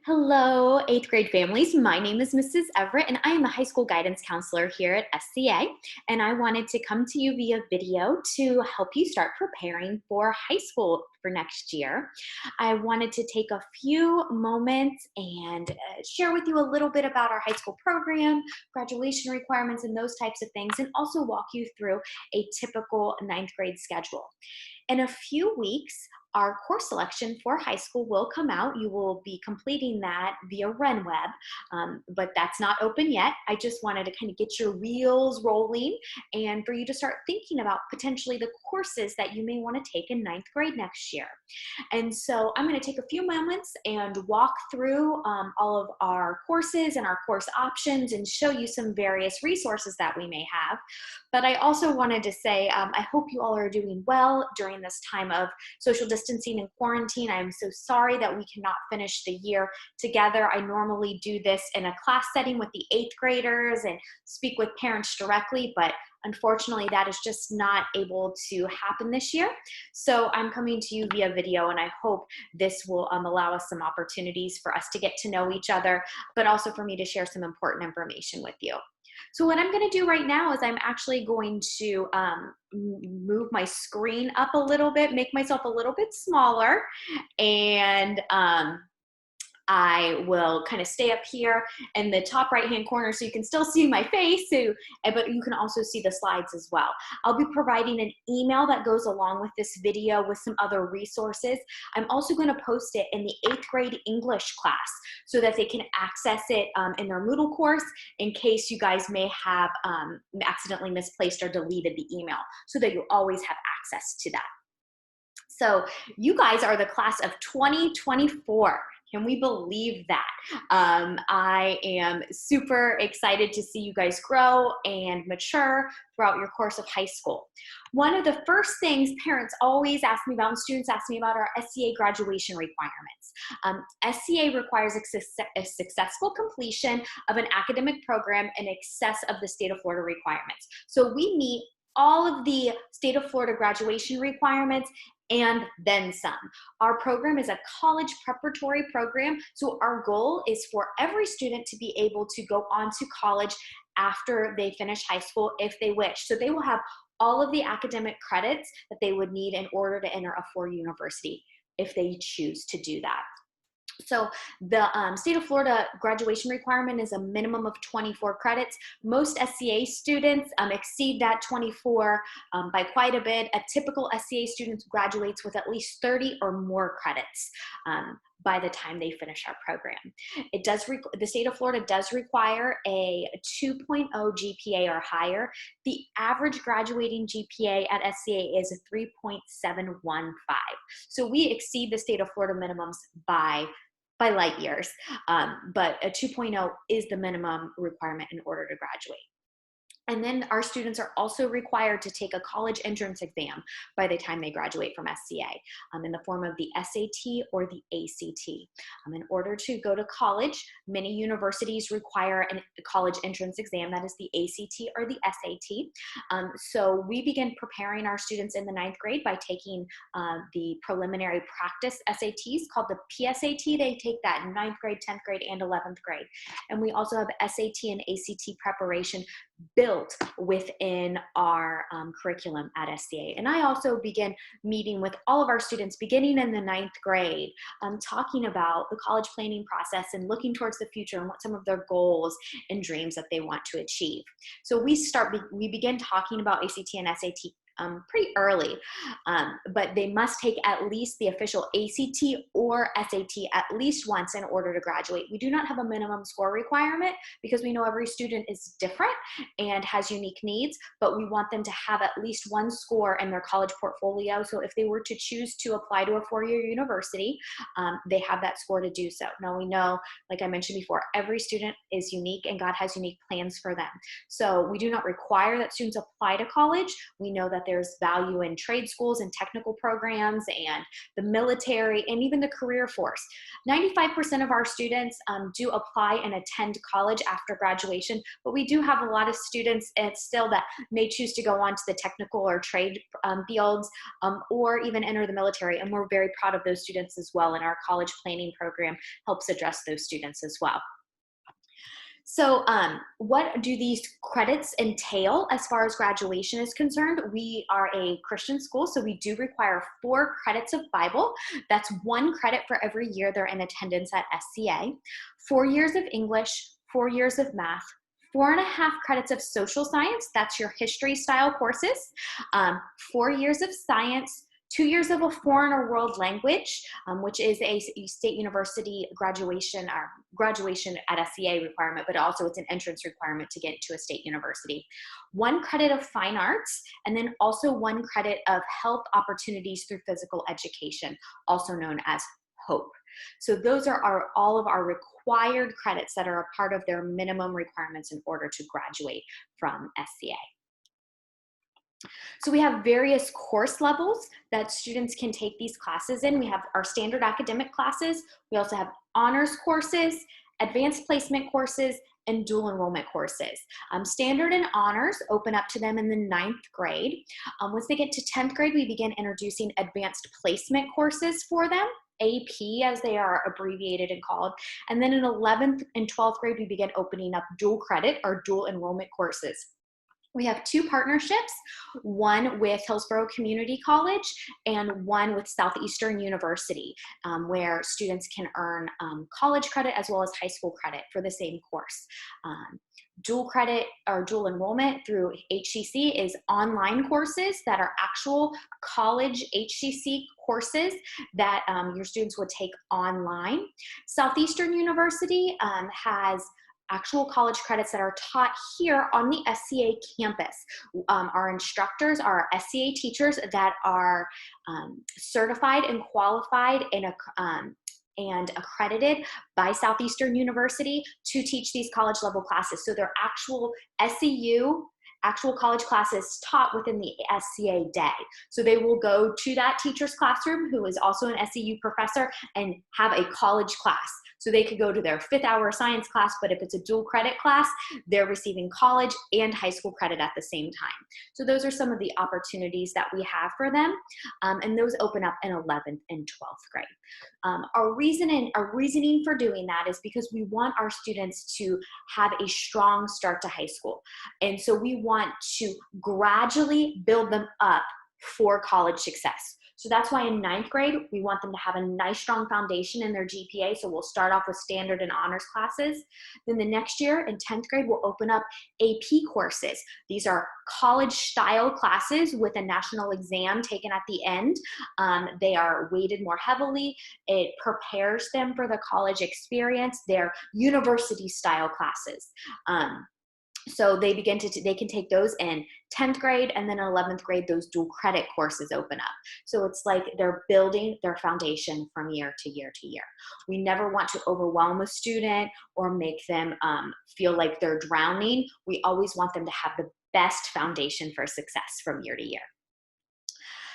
Hello, eighth grade families. My name is Mrs. Everett, and I am a high school guidance counselor here at SCA. And I wanted to come to you via video to help you start preparing for high school for next year. I wanted to take a few moments and share with you a little bit about our high school program, graduation requirements, and those types of things, and also walk you through a typical ninth grade schedule. In a few weeks, our course selection for high school will come out. You will be completing that via RenWeb, but that's not open yet. I just wanted to kind of get your wheels rolling and for you to start thinking about potentially the courses that you may want to take in ninth grade next year. And so I'm going to take a few moments and walk through all of our courses and our course options and show you some various resources that we may have. But I also wanted to say, I hope you all are doing well during this time of social distancing and quarantine. I'm so sorry that we cannot finish the year together. I normally do this in a class setting with the eighth graders and speak with parents directly, but unfortunately that is just not able to happen this year. So I'm coming to you via video, and I hope this will allow us some opportunities for us to get to know each other, but also for me to share some important information with you. So what I'm going to do right now is I'm actually going to move my screen up a little bit, make myself a little bit smaller, and I will kind of stay up here in the top right-hand corner so you can still see my face, but you can also see the slides as well. I'll be providing an email that goes along with this video with some other resources. I'm also going to post it in the eighth grade English class so that they can access it in their Moodle course in case you guys may have accidentally misplaced or deleted the email, so that you always have access to that. So you guys are the class of 2024. Can we believe that? I am super excited to see you guys grow and mature throughout your course of high school. One of the first things parents always ask me about and students ask me about are SCA graduation requirements. SCA requires a successful completion of an academic program in excess of the state of Florida requirements. So we meet all of the state of Florida graduation requirements and then some. Our program is a college preparatory program, so our goal is for every student to be able to go on to college after they finish high school if they wish. So they will have all of the academic credits that they would need in order to enter a four-year university if they choose to do that. So the state of Florida graduation requirement is a minimum of 24 credits. Most SCA students exceed that 24 by quite a bit. A typical SCA student graduates with at least 30 or more credits by the time they finish our program. The state of Florida does require a 2.0 GPA or higher. The average graduating GPA at SCA is a 3.715. So we exceed the state of Florida minimums by light years, but a 2.0 is the minimum requirement in order to graduate. And then our students are also required to take a college entrance exam by the time they graduate from SCA in the form of the SAT or the ACT. In order to go to college, many universities require a college entrance exam, that is the ACT or the SAT. So we begin preparing our students in the ninth grade by taking the preliminary practice SATs called the PSAT. They take that in ninth grade, 10th grade, and 11th grade. And we also have SAT and ACT preparation built within our curriculum at SCA. And I also begin meeting with all of our students beginning in the ninth grade, talking about the college planning process and looking towards the future and what some of their goals and dreams that they want to achieve. So we begin talking about ACT and SAT pretty early, but they must take at least the official ACT or SAT at least once in order to graduate. We do not have a minimum score requirement because we know every student is different and has unique needs, but we want them to have at least one score in their college portfolio. So if they were to choose to apply to a four-year university, they have that score to do so. Now we know, like I mentioned before, every student is unique and God has unique plans for them. So we do not require that students apply to college. We know that that there's value in trade schools and technical programs and the military and even the career force. 95% of our students do apply and attend college after graduation, but we do have a lot of students still that may choose to go on to the technical or trade fields or even enter the military, and we're very proud of those students as well, and our college planning program helps address those students as well. So what do these credits entail as far as graduation is concerned? We are a Christian school, so we do require 4 credits of Bible. That's 1 credit for every year they're in attendance at SCA, 4 years of English, 4 years of math, 4.5 credits of social science, that's your history style courses, 4 years of science, 2 years of a foreign or world language, which is a state university graduation at SCA requirement, but also it's an entrance requirement to get to a state university. 1 credit of fine arts, and then also 1 credit of health opportunities through physical education, also known as HOPE. So those are all of our required credits that are a part of their minimum requirements in order to graduate from SCA. So we have various course levels that students can take these classes in. We have our standard academic classes. We also have honors courses, advanced placement courses, and dual enrollment courses. Standard and honors open up to them in the 9th grade. Once they get to 10th grade, we begin introducing advanced placement courses for them, AP as they are abbreviated and called. And then in 11th and 12th grade, we begin opening up dual credit or dual enrollment courses. We have 2 partnerships, one with Hillsborough Community College and one with Southeastern University, where students can earn college credit as well as high school credit for the same course. Dual credit or dual enrollment through HCC is online courses that are actual college HCC courses that your students would take online. Southeastern University has actual college credits that are taught here on the SCA campus. Our instructors are SCA teachers that are certified and qualified and accredited by Southeastern University to teach these college level classes. So they're actual actual college classes taught within the SCA day. So they will go to that teacher's classroom, who is also an SCU professor, and have a college class. So they could go to their 5th hour science class, but if it's a dual credit class, they're receiving college and high school credit at the same time. So those are some of the opportunities that we have for them, and those open up in 11th and 12th grade. Our reasoning for doing that is because we want our students to have a strong start to high school. And so we want to gradually build them up for college success. So that's why in 9th grade, we want them to have a nice strong foundation in their GPA. So we'll start off with standard and honors classes. Then the next year in 10th grade, we'll open up AP courses. These are college style classes with a national exam taken at the end. They are weighted more heavily. It prepares them for the college experience. They're university style classes. So they can take those in 10th grade, and then in 11th grade, those dual credit courses open up. So it's like they're building their foundation from year to year to year. We never want to overwhelm a student or make them feel like they're drowning. We always want them to have the best foundation for success from year to year.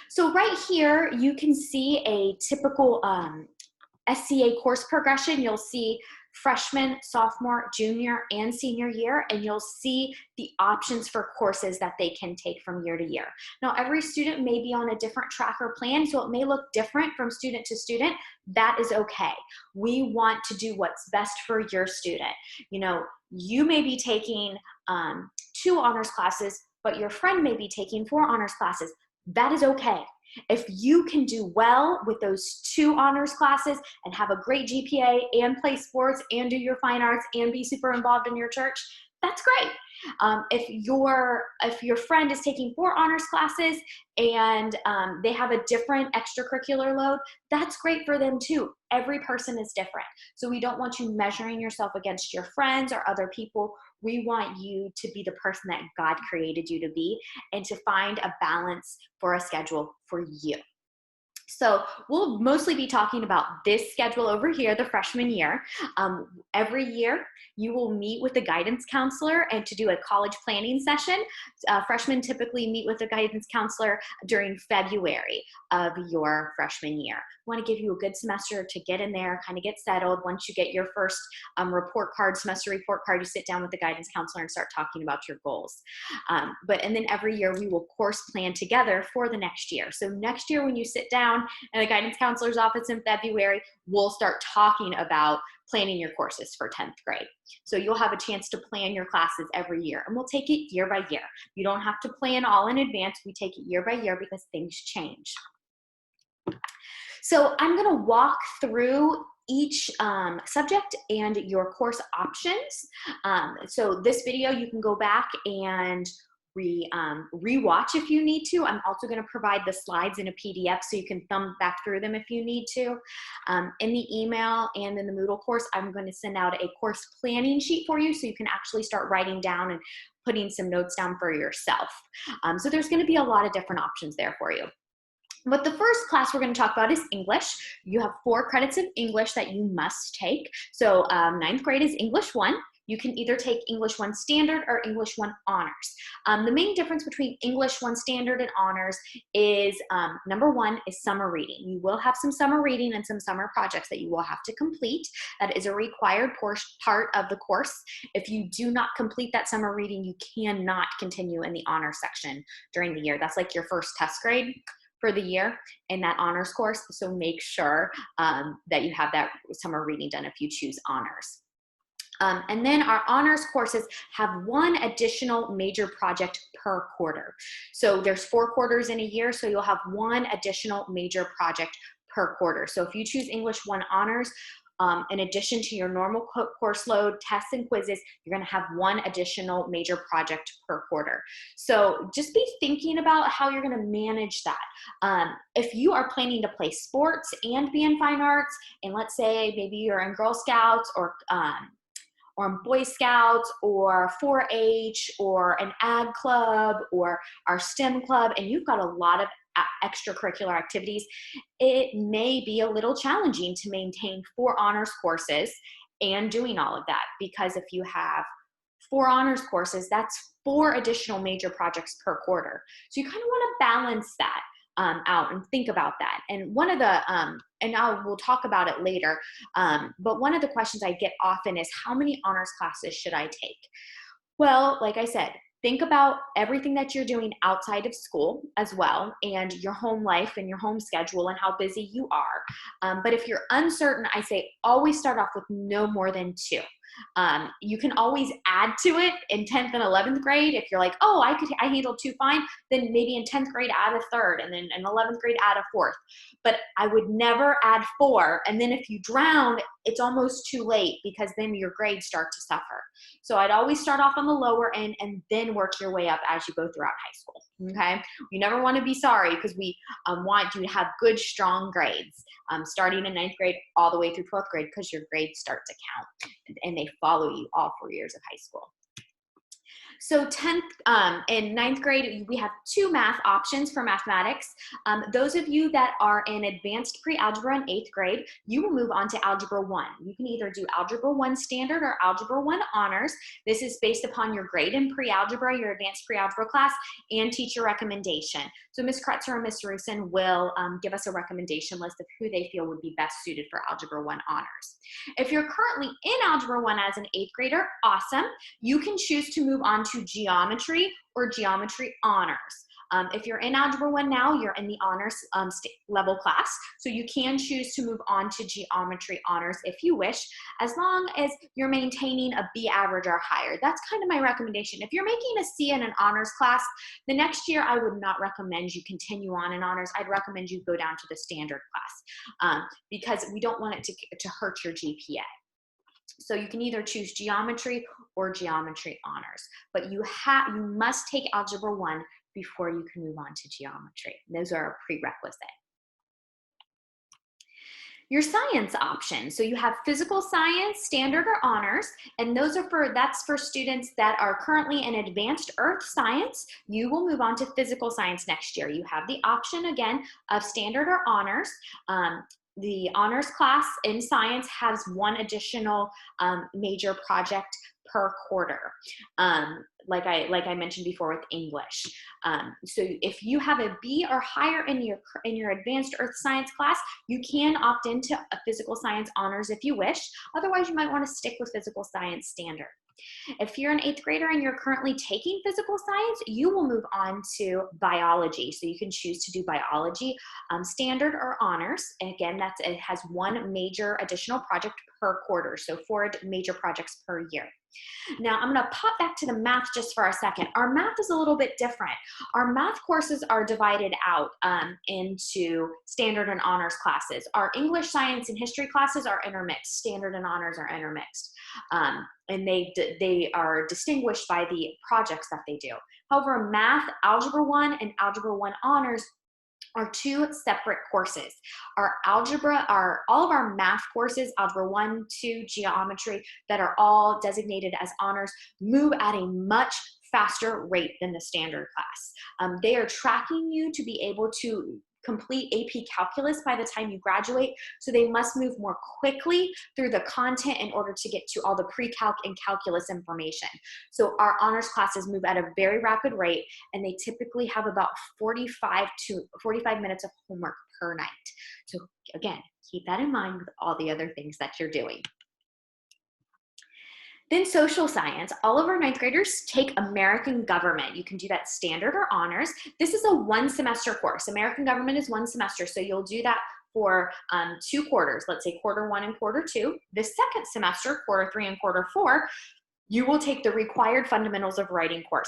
So right here, you can see a typical SCA course progression. You'll see freshman, sophomore, junior, and senior year, and you'll see the options for courses that they can take from year to year. Now, every student may be on a different track or plan, so it may look different from student to student. That is okay. We want to do what's best for your student. You know, you may be taking 2 honors classes, but your friend may be taking 4 honors classes. That is okay. If you can do well with those 2 honors classes and have a great GPA and play sports and do your fine arts and be super involved in your church, that's great. If your friend is taking 4 honors classes and they have a different extracurricular load, that's great for them too. Every person is different. So we don't want you measuring yourself against your friends or other people. We want you to be the person that God created you to be and to find a balance for a schedule for you. So we'll mostly be talking about this schedule over here, the freshman year. Every year, you will meet with the guidance counselor and to do a college planning session. Freshmen typically meet with a guidance counselor during February of your freshman year. We want to give you a good semester to get in there, kind of get settled. Once you get your first report card, semester report card, you sit down with the guidance counselor and start talking about your goals. And then every year we will course plan together for the next year. So next year when you sit down in the guidance counselor's office in February, we'll start talking about planning your courses for 10th grade. So you'll have a chance to plan your classes every year, and we'll take it year by year. You don't have to plan all in advance. We take it year by year because things change. So I'm going to walk through each subject and your course options. So this video, you can go back and rewatch if you need to. I'm also going to provide the slides in a PDF so you can thumb back through them if you need to. In the email and in the Moodle course, I'm going to send out a course planning sheet for you so you can actually start writing down and putting some notes down for yourself. So there's going to be a lot of different options there for you. But the first class we're going to talk about is English. You have 4 credits of English that you must take. So 9th grade is English 1. You can either take English 1 Standard or English 1 Honors. The main difference between English 1 Standard and Honors is, number 1 is summer reading. You will have some summer reading and some summer projects that you will have to complete. That is a required part of the course. If you do not complete that summer reading, you cannot continue in the Honors section during the year. That's like your first test grade for the year in that honors course. So make sure that you have that summer reading done if you choose honors. And then our honors courses have 1 additional major project per quarter. So there's 4 quarters in a year, so you'll have 1 additional major project per quarter. So if you choose English 1 honors, in addition to your normal course load, tests and quizzes, you're going to have 1 additional major project per quarter. So just be thinking about how you're going to manage that. If you are planning to play sports and be in fine arts, and let's say maybe you're in Girl Scouts or in Boy Scouts or 4-H or an ag club or our STEM club, and you've got a lot of extracurricular activities, it may be a little challenging to maintain 4 honors courses and doing all of that, because if you have 4 honors courses, that's 4 additional major projects per quarter. So you kind of want to balance that out and think about that. And one of the, we'll talk about it later, but one of the questions I get often is, how many honors classes should I take? Well, like I said, think about everything that you're doing outside of school as well, and your home life and your home schedule and how busy you are. But if you're uncertain, I say always start off with no more than 2. You can always add to it in 10th and 11th grade. If you're like, oh, I handled 2 fine, then maybe in 10th grade add a 3rd, and then in 11th grade add a 4th. But I would never add 4. And then if you drown, it's almost too late, because then your grades start to suffer. So I'd always start off on the lower end and then work your way up as you go throughout high school. Okay, you never want to be sorry, because we want you to have good, strong grades starting in 9th grade all the way through 12th grade, because your grades start to count and they follow you all 4 years of high school. So 10th and 9th grade, we have 2 math options for mathematics. Those of you that are in advanced pre-algebra in 8th grade, you will move on to Algebra 1. You can either do Algebra 1 Standard or Algebra 1 Honors. This is based upon your grade in pre-algebra, your advanced pre-algebra class, and teacher recommendation. So Ms. Kretzer and Ms. Rusin will give us a recommendation list of who they feel would be best suited for Algebra 1 Honors. If you're currently in Algebra 1 as an 8th grader, awesome. You can choose to move on to Geometry or Geometry Honors. If you're in Algebra 1 now, you're in the honors level class, so you can choose to move on to Geometry Honors if you wish, as long as you're maintaining a B average or higher. That's kind of my recommendation. If you're making a C in an honors class, the next year I would not recommend you continue on in honors. I'd recommend you go down to the standard class, because we don't want it to hurt your GPA. So you can either choose Geometry or Geometry Honors, but you must take Algebra 1 before you can move on to Geometry. Those are a prerequisite. Your science option. So you have physical science, standard or honors, and that's for students that are currently in advanced earth science. You will move on to physical science next year. You have the option again of standard or honors. The honors class in science has one additional major project per quarter, like I mentioned before with English. So if you have a B or higher in your advanced earth science class, you can opt into a physical science honors if you wish. Otherwise, you might want to stick with physical science standard. If you're an 8th grader and you're currently taking physical science, you will move on to biology. So you can choose to do biology standard or honors. And again, it has one major additional project per quarter. So 4 major projects per year. Now I'm going to pop back to the math just for a second. Our math is a little bit different. Our math courses are divided out into standard and honors classes. Our English, science, and history classes are intermixed. Standard and honors are intermixed. And they are distinguished by the projects that they do. However, math, Algebra 1 and Algebra 1 honors are 2 separate courses. All of our math courses, Algebra 1, 2, geometry, that are all designated as honors, move at a much faster rate than the standard class. They are tracking you to be able to complete AP Calculus by the time you graduate, so they must move more quickly through the content in order to get to all the pre-calc and calculus information. So our honors classes move at a very rapid rate, and they typically have about 45 minutes of homework per night. So again, keep that in mind with all the other things that you're doing. Then social science. All of our 9th graders take American government. You can do that standard or honors. This is a 1-semester course. American government is 1 semester, so you'll do that for 2 quarters. Let's say quarter 1 and quarter 2. The second semester, quarter 3 and quarter 4, you will take the required fundamentals of writing course.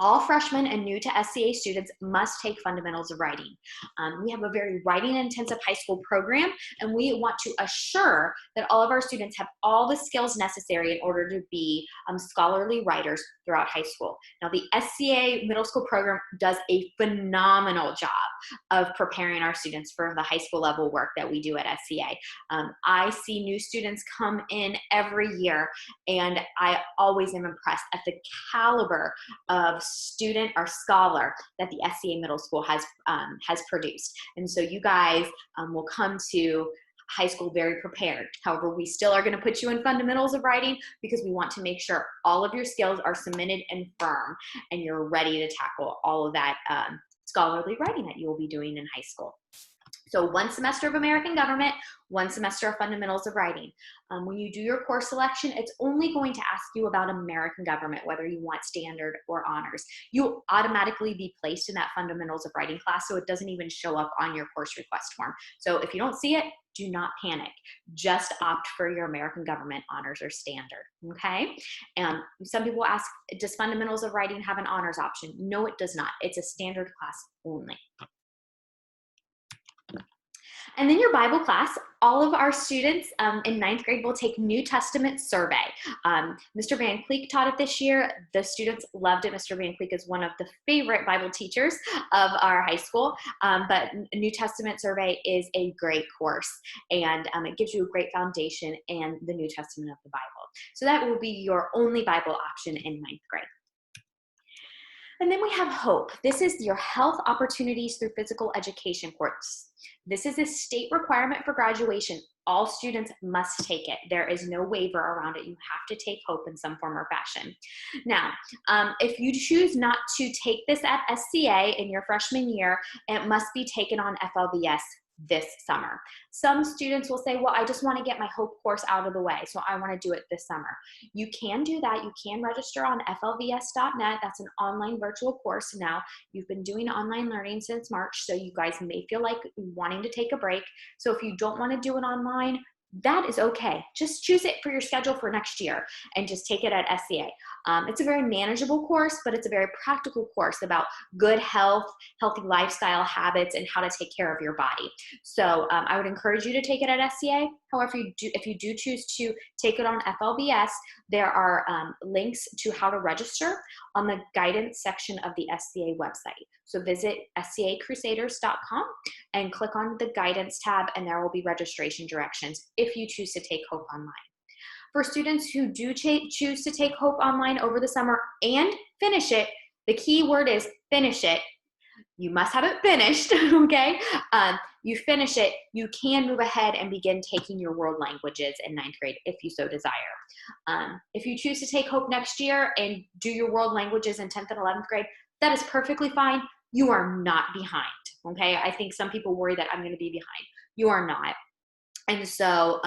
All freshmen and new to SCA students must take fundamentals of writing. We have a very writing intensive high school program, and we want to assure that all of our students have all the skills necessary in order to be scholarly writers throughout high school. Now, the SCA middle school program does a phenomenal job of preparing our students for the high school level work that we do at SCA. I see new students come in every year, and I always am impressed at the caliber of student or scholar that the SCA middle school has produced. And so you guys will come to high school very prepared. However, we still are going to put you in fundamentals of writing because we want to make sure all of your skills are cemented and firm, and you're ready to tackle all of that scholarly writing that you will be doing in high school. So 1 semester of American government, 1 semester of fundamentals of writing. When you do your course selection, it's only going to ask you about American government, whether you want standard or honors. You'll automatically be placed in that fundamentals of writing class, so it doesn't even show up on your course request form. So if you don't see it, do not panic. Just opt for your American government honors or standard, okay? Some people ask, does fundamentals of writing have an honors option? No, it does not. It's a standard class only. And then your Bible class, all of our students in 9th grade will take New Testament survey. Mr. Van Cleek taught it this year. The students loved it. Mr. Van Cleek is one of the favorite Bible teachers of our high school, but New Testament survey is a great course, and it gives you a great foundation in the New Testament of the Bible. So that will be your only Bible option in 9th grade. And then we have HOPE. This is your Health Opportunities Through Physical Education course. This is a state requirement for graduation. All students must take it. There is no waiver around it. You have to take HOPE in some form or fashion. Now, if you choose not to take this at SCA in your freshman year, it must be taken on FLVS this summer. Some students will say, well, I just want to get my HOPE course out of the way, so I want to do it this summer. You can do that. You can register on flvs.net. That's an online virtual course now. You've been doing online learning since March, so you guys may feel like wanting to take a break. So if you don't want to do it online, that is okay. Just choose it for your schedule for next year and just take it at SCA. It's a very manageable course, but it's a very practical course about good health, healthy lifestyle habits, and how to take care of your body. So I would encourage you to take it at SCA. However, if you do choose to take it on FLVS, there are links to how to register on the guidance section of the SCA website. So visit scacrusaders.com and click on the guidance tab, and there will be registration directions if you choose to take Hope Online. For students who do choose to take Hope Online over the summer and finish it, the key word is finish it. You must have it finished, okay? You finish it, you can move ahead and begin taking your world languages in 9th grade if you so desire. If you choose to take Hope next year and do your world languages in 10th and 11th grade, that is perfectly fine. You are not behind, okay? I think some people worry that I'm gonna be behind. You are not. And so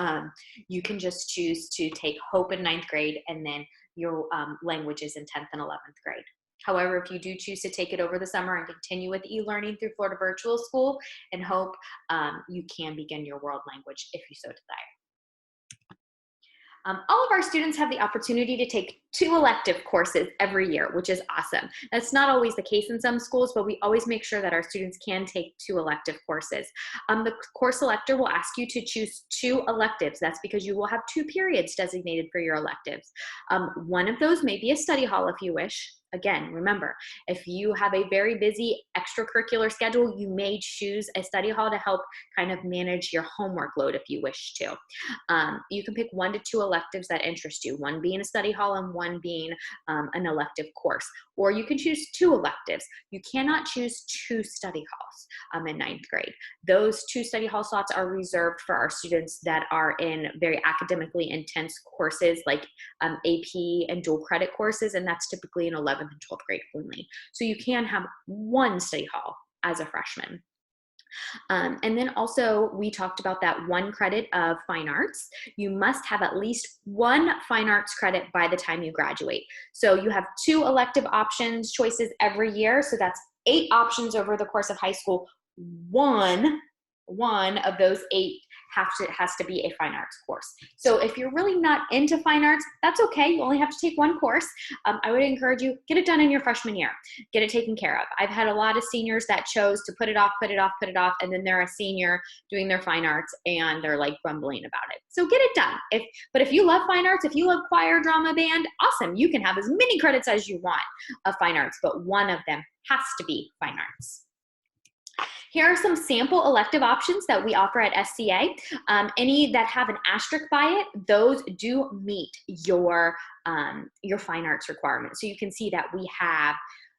you can just choose to take Hope in 9th grade and then your languages in 10th and 11th grade. However, if you do choose to take it over the summer and continue with e-learning through Florida Virtual School and Hope, you can begin your world language if you so desire. All of our students have the opportunity to take 2 elective courses every year, which is awesome. That's not always the case in some schools, but we always make sure that our students can take 2 elective courses. The course selector will ask you to choose 2 electives. That's because you will have 2 periods designated for your electives. One of those may be a study hall if you wish. Again, remember, if you have a very busy extracurricular schedule, you may choose a study hall to help kind of manage your homework load if you wish to. You can pick 1 to 2 electives that interest you, one being a study hall and one being an elective course. Or you can choose 2 electives. You cannot choose 2 study halls in 9th grade. Those 2 study hall slots are reserved for our students that are in very academically intense courses like AP and dual credit courses, and that's typically in 11th and 12th grade only. So you can have 1 study hall as a freshman. And then also we talked about that 1 credit of fine arts. You must have at least 1 fine arts credit by the time you graduate. So you have 2 elective options choices every year. So that's 8 options over the course of high school. One of those 8 has to be a fine arts course. So if you're really not into fine arts, that's okay. You only have to take 1 course. I would encourage you, get it done in your freshman year. Get it taken care of. I've had a lot of seniors that chose to put it off, and then they're a senior doing their fine arts and they're like grumbling about it. So get it done. But if you love fine arts, if you love choir, drama, band, awesome. You can have as many credits as you want of fine arts, but one of them has to be fine arts. Here are some sample elective options that we offer at SCA. Any that have an asterisk by it, those do meet your fine arts requirement. So you can see that we have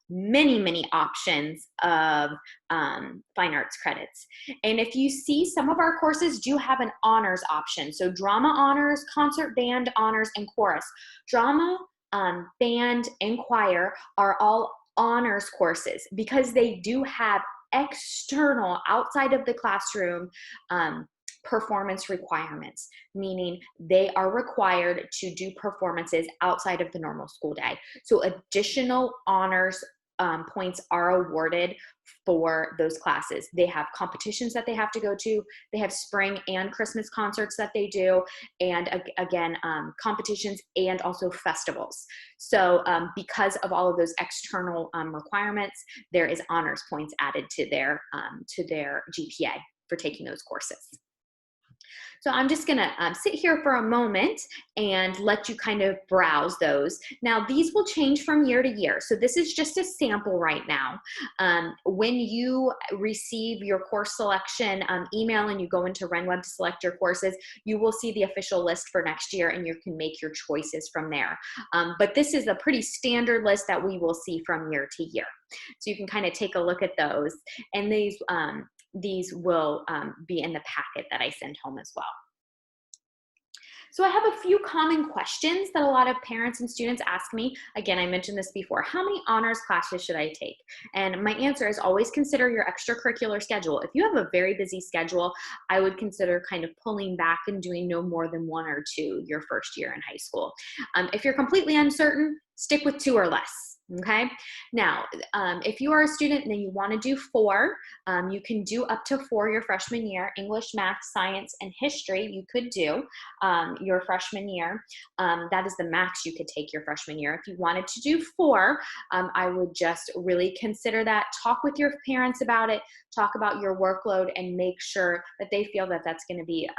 many options of fine arts credits. And if you see, some of our courses do have an honors option. So drama honors, concert band honors, and chorus. Drama, band, and choir are all honors courses because they do have external, outside of the classroom, performance requirements, meaning they are required to do performances outside of the normal school day. So additional honors points are awarded for those classes. They have competitions that they have to go to. They have spring and Christmas concerts that they do. And again, competitions and also festivals. So because of all of those external requirements, there is honors points added to their GPA for taking those courses. So I'm just gonna sit here for a moment and let you kind of browse those. Now these will change from year to year. So this is just a sample right now. When you receive your course selection email and you go into RenWeb to select your courses, you will see the official list for next year and you can make your choices from there. But this is a pretty standard list that we will see from year to year. So you can kind of take a look at those, and these will be in the packet that I send home as well. So I have a few common questions that a lot of parents and students ask me. Again, I mentioned this before. How many honors classes should I take? And my answer is always consider your extracurricular schedule. If you have a very busy schedule, I would consider kind of pulling back and doing no more than 1 or 2 your first year in high school. If you're completely uncertain, stick with 2 or less. Okay. Now, if you are a student and you want to do 4, you can do up to 4 your freshman year. English, math, science, and history you could do your freshman year. That is the max you could take your freshman year. If you wanted to do 4, I would just really consider that. Talk with your parents about it. Talk about your workload and make sure that they feel that that's going to be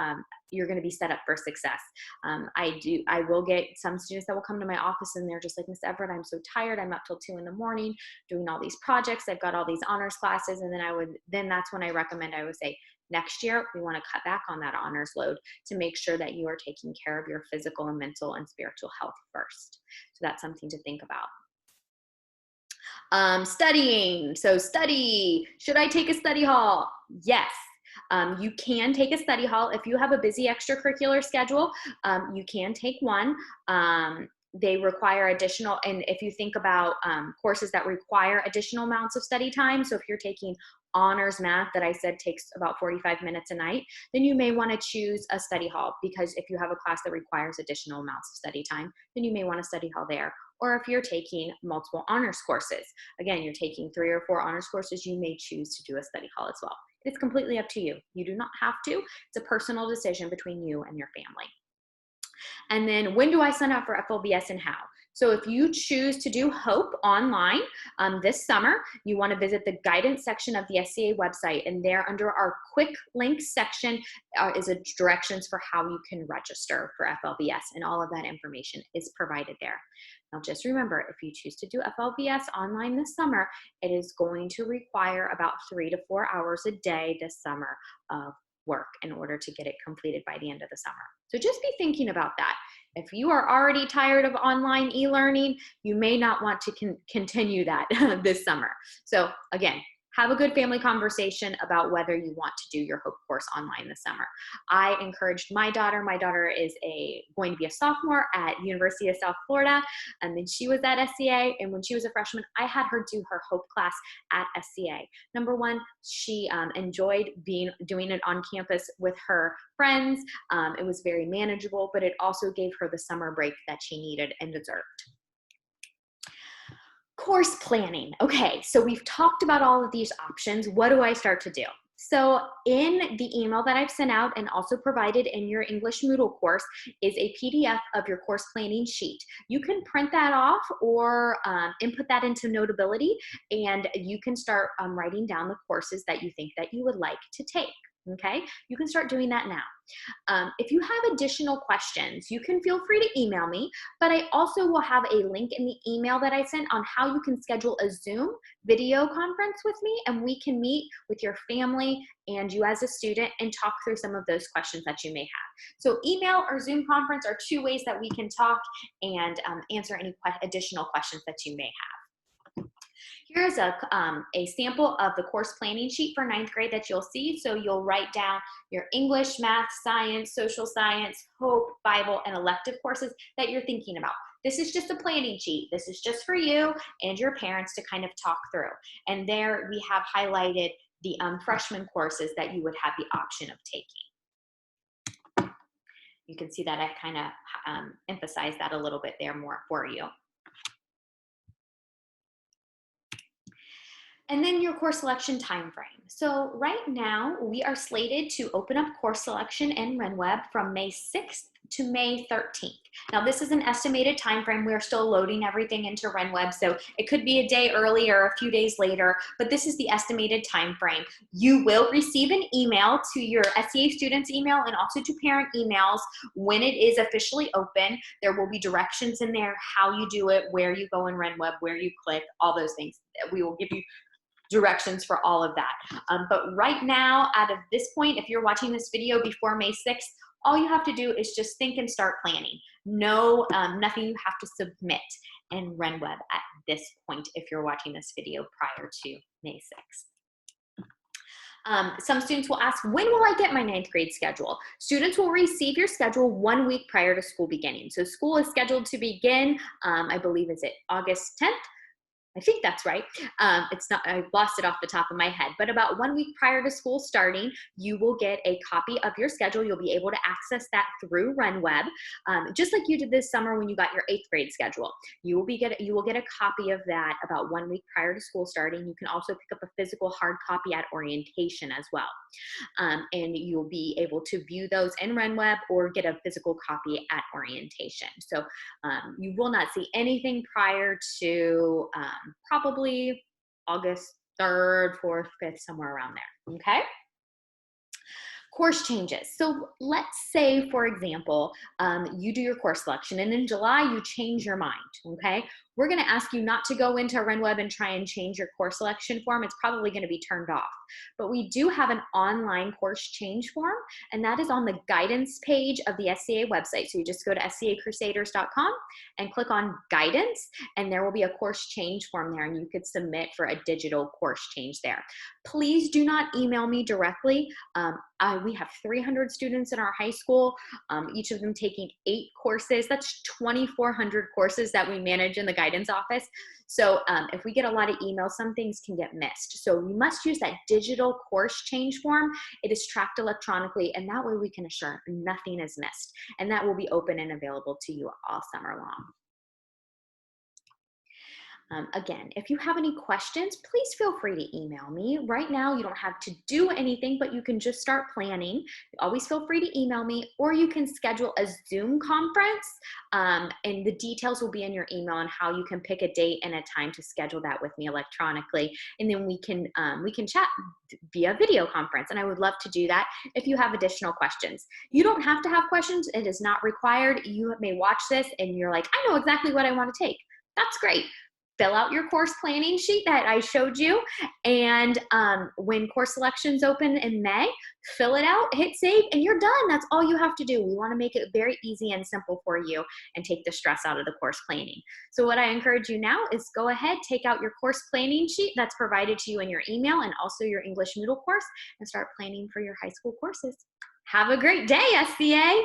you're going to be set up for success. I will get some students that will come to my office and they're just like, Miss Everett, I'm so tired. I'm up till 2 in the morning doing all these projects. I've got all these honors classes. And then that's when I would say, next year, we want to cut back on that honors load to make sure that you are taking care of your physical and mental and spiritual health first. So that's something to think about. Studying. So study. Should I take a study hall? Yes. You can take a study hall. If you have a busy extracurricular schedule, you can take one. They require additional, and if you think about courses that require additional amounts of study time, so if you're taking honors math that I said takes about 45 minutes a night, then you may want to choose a study hall, because if you have a class that requires additional amounts of study time, then you may want a study hall there. Or if you're taking multiple honors courses, again, you're taking 3 or 4 honors courses, you may choose to do a study hall as well. It's completely up to you. You do not have to. It's a personal decision between you and your family. And then when do I sign up for FLVS and how? So if you choose to do HOPE online this summer, you want to visit the guidance section of the SCA website, and there under our quick links section is a directions for how you can register for FLVS, and all of that information is provided there. Now just remember, if you choose to do FLVS online this summer, it is going to require about 3 to 4 hours a day this summer of work in order to get it completed by the end of the summer. So just be thinking about that. If you are already tired of online e-learning, you may not want to continue that this summer. So again, have a good family conversation about whether you want to do your HOPE course online this summer. I encouraged my daughter is going to be a sophomore at University of South Florida, and then she was at SCA, and when she was a freshman, I had her do her HOPE class at SCA. Number one, she enjoyed doing it on campus with her friends. It was very manageable, but it also gave her the summer break that she needed and deserved. Course planning. Okay, so we've talked about all of these options. What do I start to do? So in the email that I've sent out and also provided in your English Moodle course is a PDF of your course planning sheet. You can print that off or input that into Notability, and you can start writing down the courses that you think that you would like to take. Okay, you can start doing that now. If you have additional questions, you can feel free to email me, but I also will have a link in the email that I sent on how you can schedule a Zoom video conference with me, and we can meet with your family and you as a student and talk through some of those questions that you may have. So email or Zoom conference are 2 ways that we can talk and answer any additional questions that you may have. Here's a sample of the course planning sheet for 9th grade that you'll see. So you'll write down your English, math, science, social science, HOPE, Bible, and elective courses that you're thinking about. This is just a planning sheet. This is just for you and your parents to kind of talk through. And there we have highlighted the freshman courses that you would have the option of taking. You can see that I kind of emphasized that a little bit there more for you. And then your course selection time frame. So right now we are slated to open up course selection in RenWeb from May 6th to May 13th. Now this is an estimated time frame. We're still loading everything into RenWeb, so it could be a day early or a few days later, but this is the estimated time frame. You will receive an email to your SCA students email and also to parent emails when it is officially open. There will be directions in there, how you do it, where you go in RenWeb, where you click, all those things. We will give you directions for all of that. But right now, at this point, if you're watching this video before May 6th, all you have to do is just think and start planning. No, nothing you have to submit in RenWeb at this point if you're watching this video prior to May 6th. Some students will ask, when will I get my 9th grade schedule? Students will receive your schedule 1 week prior to school beginning. So school is scheduled to begin, I believe, is it August 10th? I think that's right. It's not, I lost it off the top of my head, but about 1 week prior to school starting, you will get a copy of your schedule. You'll be able to access that through RenWeb, just like you did this summer when you got your 8th grade schedule. You will get a copy of that about 1 week prior to school starting. You can also pick up a physical hard copy at orientation as well. And you'll be able to view those in RenWeb or get a physical copy at orientation. So you will not see anything prior to probably August 3rd, 4th, 5th, somewhere around there, okay? Course changes. So let's say, for example, you do your course selection and in July you change your mind, okay? We're gonna ask you not to go into RenWeb and try and change your course selection form. It's probably gonna be turned off. But we do have an online course change form, and that is on the guidance page of the SCA website. So you just go to scacrusaders.com and click on guidance, and there will be a course change form there, and you could submit for a digital course change there. Please do not email me directly. We have 300 students in our high school, each of them taking 8 courses. That's 2,400 courses that we manage in the guidance office. So if we get a lot of emails, some things can get missed. So you must use that digital course change form. It is tracked electronically, and that way we can assure nothing is missed. And that will be open and available to you all summer long. Again, if you have any questions, please feel free to email me. Right now, you don't have to do anything, but you can just start planning. Always feel free to email me, or you can schedule a Zoom conference, and the details will be in your email on how you can pick a date and a time to schedule that with me electronically, and then we can chat via video conference, and I would love to do that if you have additional questions. You don't have to have questions. It is not required. You may watch this and you're like, I know exactly what I want to take. That's great. Fill out your course planning sheet that I showed you, and when course selections open in May, fill it out, hit save, and you're done. That's all you have to do. We want to make it very easy and simple for you and take the stress out of the course planning. So what I encourage you now is go ahead, take out your course planning sheet that's provided to you in your email and also your English Moodle course, and start planning for your high school courses. Have a great day, SCA.